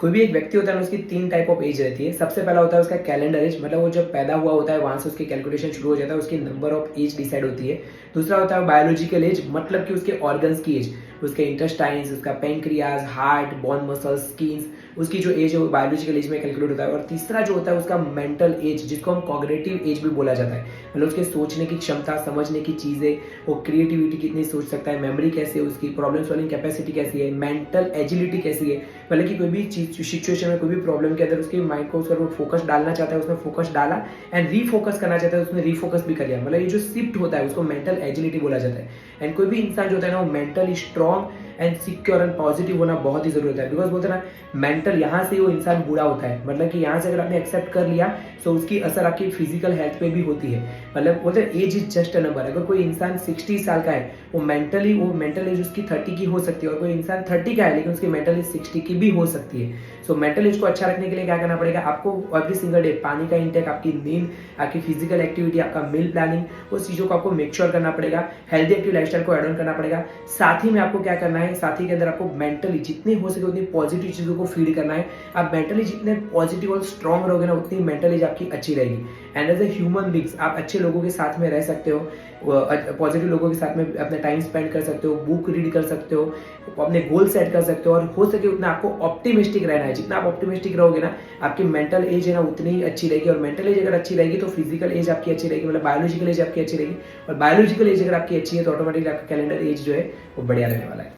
कोई भी एक व्यक्ति होता है ना, उसकी 3 टाइप ऑफ एज रहती है। सबसे पहला होता है उसका कैलेंडर एज, मतलब वो जब पैदा हुआ होता है वहाँ से उसकी कैलकुलेशन शुरू हो जाता है, उसकी नंबर ऑफ एज डिसाइड होती है। दूसरा होता है बायोलॉजिकल एज, मतलब कि उसके ऑर्गन्स की एज, उसके इंटेस्टाइन्स, उसका pancreas, heart, bone muscles, skins, उसकी जो एज है वो बायोलॉजिकल एज में कैलकुलेट होता है। और तीसरा जो होता है उसका मेंटल एज, जिसको हम कॉग्निटिव एज भी बोला जाता है, मतलब उसके सोचने की क्षमता, समझने की चीज़ें, वो क्रिएटिविटी कितनी सोच सकता है, मेमोरी कैसी है उसकी, प्रॉब्लम सॉल्विंग कैपेसिटी कैसी है, मेंटल एजिलिटी कैसी है, मतलब कि कोई भी चीज सिचुएशन में, कोई भी प्रॉब्लम के अंदर उसके माइंड को उसका फोकस डालना चाहता है उसमें फोकस डाला, एंड रीफोकस करना चाहता है उसमें रीफोकस भी कर लिया। मतलब ये जो शिफ्ट होता है उसको मेंटल एजिलिटी बोला जाता है। एंड कोई भी इंसान जो होता है ना, वो mentally strong and secure and positive होना बहुत ही जरूरी होता है। बिकॉज बोलते हैं ना, मेंटल यहाँ से वो इंसान बुरा होता है, मतलब कि यहाँ से अगर आपने एक्सेप्ट कर लिया तो उसकी असर आपकी फिजिकल हेल्थ पे भी होती है। मतलब बोलते हैं age is just a number. अगर कोई इंसान 60 साल का है, वो मेंटल एज उसकी 30 की हो सकती है, और कोई इंसान 30 का है लेकिन उसकी मेंटल एज 60 की भी हो सकती है। सो मेंटल एज को अच्छा रखने के लिए क्या करना पड़ेगा आपको? एवरी सिंगल डे पानी का इंटेक, आपकी नींद, आपकी फिजिकल एक्टिविटी, आपका मील प्लानिंग, उस चीज़ों को आपको मेक श्योर करना पड़ेगा। हेल्दी एक्टिव लाइफस्टाइल को एड ऑन करना पड़ेगा। साथ ही में आपको क्या करना है, साथ ही के अंदर आपको मेंटली जितनी हो सके उतनी पॉजिटिव चीज़ों को फीड करना है। आप मेंटली जितने पॉजिटिव और स्ट्रॉन्ग रहोगे ना, उतनी मेंटल एज आपकी अच्छी रहेगी। And as a human beings आप अच्छे लोगों के साथ में रह सकते हो, पॉजिटिव लोगों के साथ में अपना टाइम स्पेंड कर सकते हो, बुक रीड कर सकते हो, अपने गोल सेट कर सकते हो, और हो सके उतना आपको ऑप्टिमिस्टिक रहना है। जितना आप ऑप्टिमिस्टिक रहोगे ना, आपकी मेंटल एज है ना उतनी ही अच्छी रहेगी। और मेंटल एज अगर अच्छी रहेगी तो फिजिकल एज आपकी अच्छी रहेगी, मतलब बायोलॉजिकल एज आपकी अच्छी रहेगी। और बायोलॉजिकल एज अगर आपकी अच्छी है तो ऑटोमेटिकली आपका कैलेंडर एज जो है वो बढ़िया रहने वाला है।